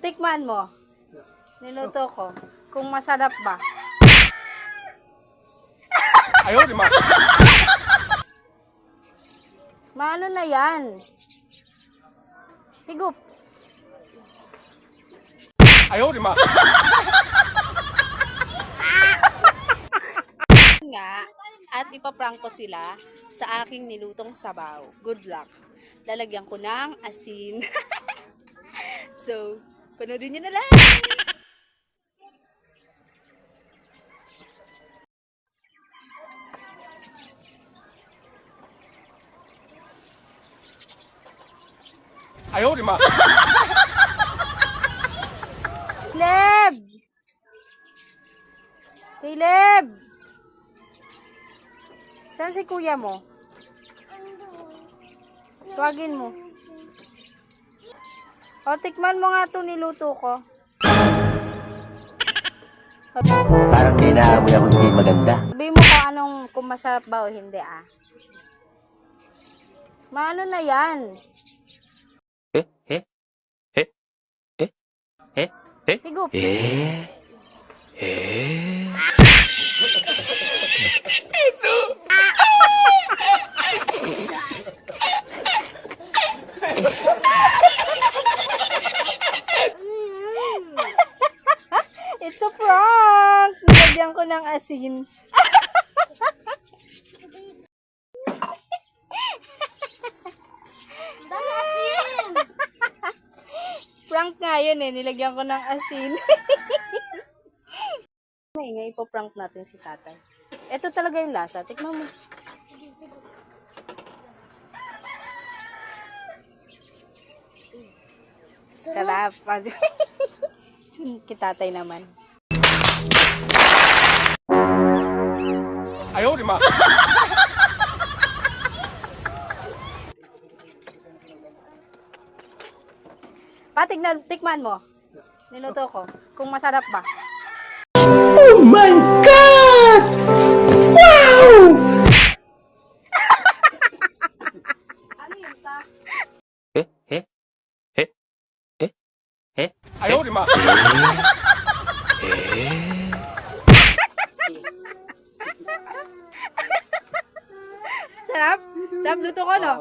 Tikman mo. Niluto ko. Kung masarap ba. Ayaw, di ma. Maano na yan? Higup. Ayaw, di ma. Nga, at ipaprank ko sila sa aking nilutong sabaw. Good luck. Lalagyan ko ng asin. So, panoodin nyo na lang. Ayaw, di ma. Caleb! Caleb! Saan si kuya mo? Tuwagin mo. O, tikman mo nga ito niluto ko. Parang may naamoy ako hindi maganda. Sabihin mo kung masarap ba o hindi Maano na yan? Higup. It's a prank! Nilagyan ko ng asin. Dami asin! Prank nga yun nilagyan ko ng asin. Maingay, ipoprank natin si tatay. Ito talaga yung lasa. Tikman mo. Sarap. Kitatay naman. Ayaw, di ma. Tikman mo. Niluto ko. Kung masarap ba. Oh my God! Wow! Ano yun sa? Ayaw, di ma. Sarap? Sarap luto ko, no?